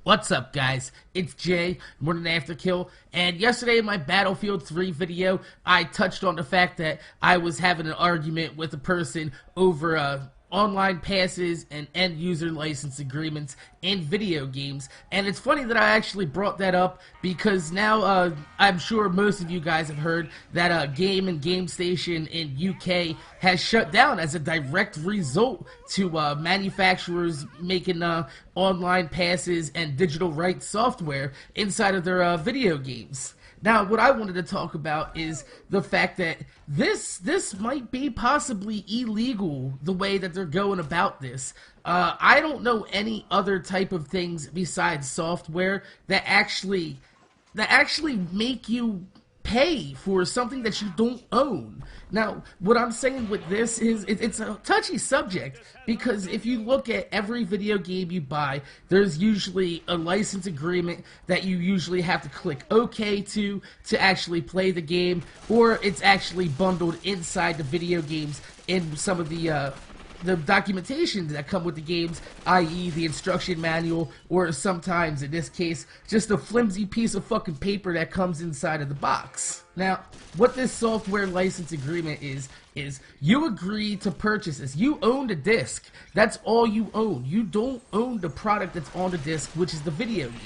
What's up, guys? It's Jay, more than Afterkill, and yesterday in my Battlefield 3 video, I touched on the fact that I was having an argument with a person over online passes and end-user license agreements in video games. And it's funny that I actually brought that up because now I'm sure most of you guys have heard that Game and Game Station in UK has shut down as a direct result to manufacturers making online passes and digital rights software inside of their video games. Now, what I wanted to talk about is the fact that this might be possibly illegal, the way that they're going about this. I don't know any other type of things besides software that actually make you pay for something that you don't own. Now, what I'm saying with this is it's a touchy subject, because if you look at every video game you buy, there's usually a license agreement that you usually have to click OK to actually play the game, or it's actually bundled inside the video games in some of the documentation that come with the games, i.e. the instruction manual, or sometimes, in this case, just a flimsy piece of fucking paper that comes inside of the box. Now, what this software license agreement is you agree to purchase this. You own the disc. That's all you own. You don't own the product that's on the disc, which is the video game.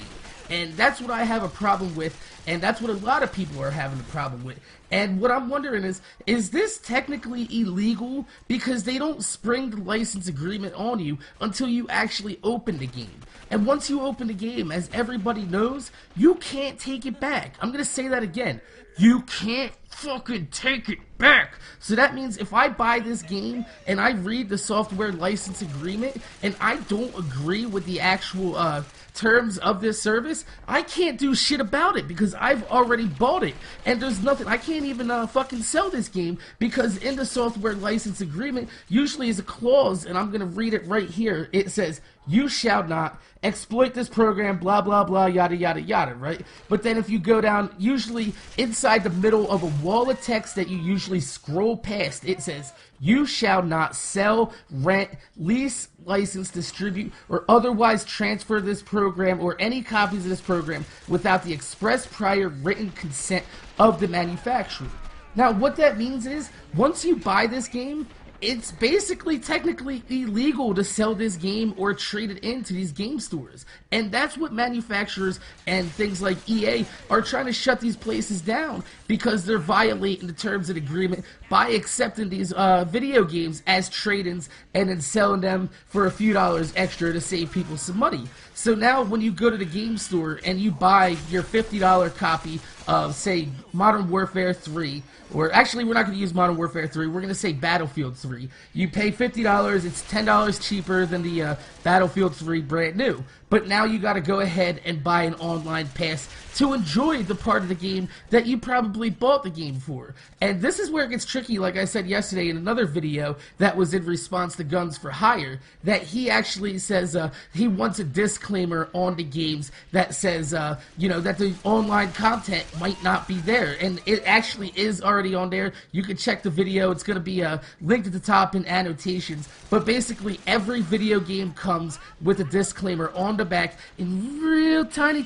And that's what I have a problem with, and that's what a lot of people are having a problem with. And what I'm wondering is this technically illegal? Because they don't spring the license agreement on you until you actually open the game. And once you open the game, as everybody knows, you can't take it back. I'm gonna say that again. You can't fucking take it back. So that means if I buy this game and I read the software license agreement and I don't agree with the actual terms of this service, I can't do shit about it because I've already bought it. And there's nothing, I can't even fucking sell this game, because in the software license agreement usually is a clause, and I'm gonna read it right here. It says, "You shall not exploit this program, blah blah blah, yada yada yada," right? But then if you go down, usually inside the middle of a wall of text that you usually scroll past, it says, "You shall not sell, rent, lease, license, distribute, or otherwise transfer this program or any copies of this program without the express prior written consent of the manufacturer." Now, what that means is, once you buy this game, it's basically technically illegal to sell this game or trade it into these game stores. And that's what manufacturers and things like EA are trying to shut these places down, because they're violating the terms of the agreement by accepting these video games as trade-ins and then selling them for a few dollars extra to save people some money. So now when you go to the game store and you buy your $50 copy of, say, Modern Warfare 3, or actually we're not going to use Modern Warfare 3, we're going to say Battlefield 3. You pay $50, it's $10 cheaper than the Battlefield 3 brand new. But now you got to go ahead and buy an online pass to enjoy the part of the game that you probably bought the game for. And this is where it gets tricky, like I said yesterday in another video that was in response to Guns for Hire, that he actually says he wants a disclaimer on the games that says, you know, that the online content might not be there. And it actually is already on there. You can check the video. It's going to be linked at the top in annotations. But basically, every video game comes with a disclaimer on the back in real tiny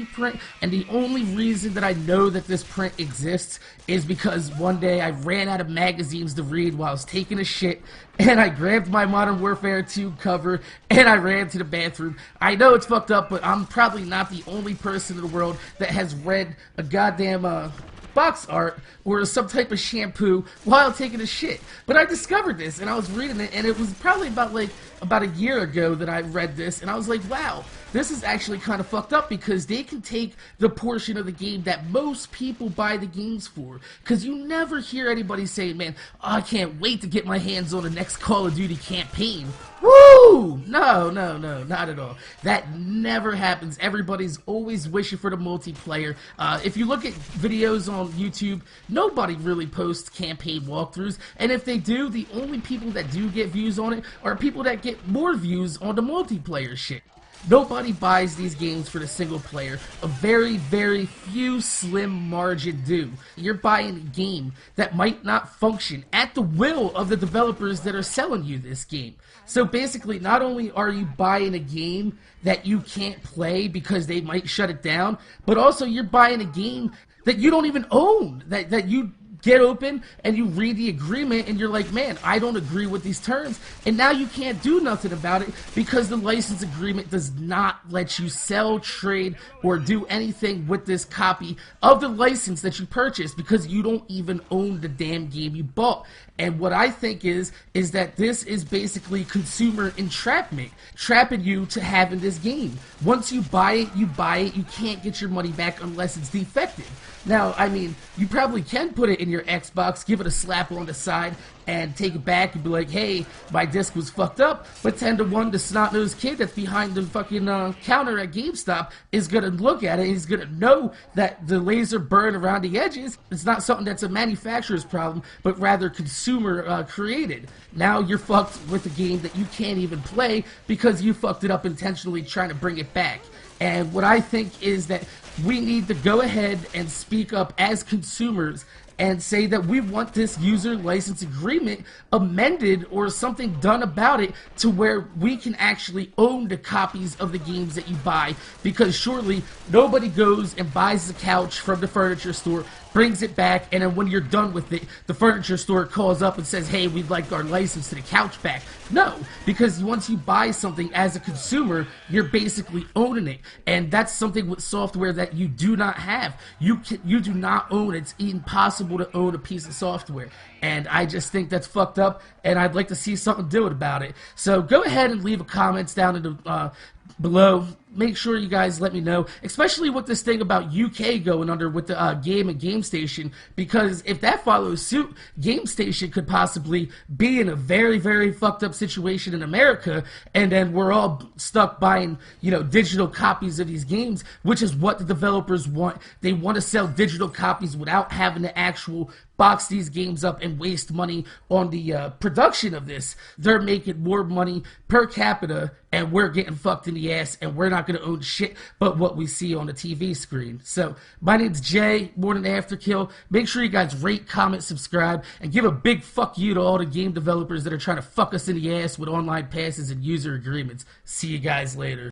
print. And the only reason that I know that this print exists is because one day I ran out of magazines to read while I was taking a shit, and I grabbed my Modern Warfare 2 cover and I ran to the bathroom. I know it's fucked up, but I'm probably not the only person in the world that has read a goddamn box art or some type of shampoo while taking a shit. But I discovered this and I was reading it, and it was probably about a year ago that I read this, and I was like, wow, this is actually kind of fucked up, because they can take the portion of the game that most people buy the games for. Because you never hear anybody saying, man, oh, I can't wait to get my hands on the next Call of Duty campaign. Woo! No, not at all. That never happens. Everybody's always wishing for the multiplayer. If you look at videos on YouTube, nobody really posts campaign walkthroughs, and if they do, the only people that do get views on it are people that get more views on the multiplayer shit. Nobody buys these games for the single player. A very, very few slim margin do. You're buying a game that might not function at the will of the developers that are selling you this game. So basically, not only are you buying a game that you can't play because they might shut it down, but also you're buying a game that you don't even own, that you get open and you read the agreement and you're like, man, I don't agree with these terms, and now you can't do nothing about it because the license agreement does not let you sell, trade, or do anything with this copy of the license that you purchased because you don't even own the damn game you bought. And what I think is that this is basically consumer entrapment, trapping you to having this game. Once you buy it, you can't get your money back unless it's defective. Now, I mean, you probably can put it in your Xbox, give it a slap on the side, and take it back and be like, hey, my disc was fucked up, but 10 to 1, the snot-nosed kid that's behind the fucking counter at GameStop is gonna look at it, he's gonna know that the laser burn around the edges. It's not something that's a manufacturer's problem, but rather consumer created. Now you're fucked with a game that you can't even play because you fucked it up intentionally trying to bring it back. And what I think is that we need to go ahead and speak up as consumers and say that we want this user license agreement amended or something done about it to where we can actually own the copies of the games that you buy, because surely nobody goes and buys a couch from the furniture store, brings it back, and then when you're done with it, the furniture store calls up and says, hey, we'd like our license to the couch back. No, because once you buy something as a consumer, you're basically owning it, and that's something with software that you do not have. You do not own it. It's impossible to own a piece of software, and I just think that's fucked up, and I'd like to see something do it about it. So go ahead and leave a comments down in the below. Make sure you guys let me know, especially with this thing about UK going under with the game and GameStation, because if that follows suit, GameStation could possibly be in a very, very fucked up situation in America, and then we're all stuck buying, digital copies of these games, which is what the developers want. They want to sell digital copies without having to actual box these games up and waste money on the production of this. They're making more money per capita, and we're getting fucked in the ass, and we're not going to own shit but what we see on the TV screen. So my name's Jay, more than Afterkill. Make sure you guys rate, comment, subscribe, and give a big fuck you to all the game developers that are trying to fuck us in the ass with online passes and user agreements. See you guys later.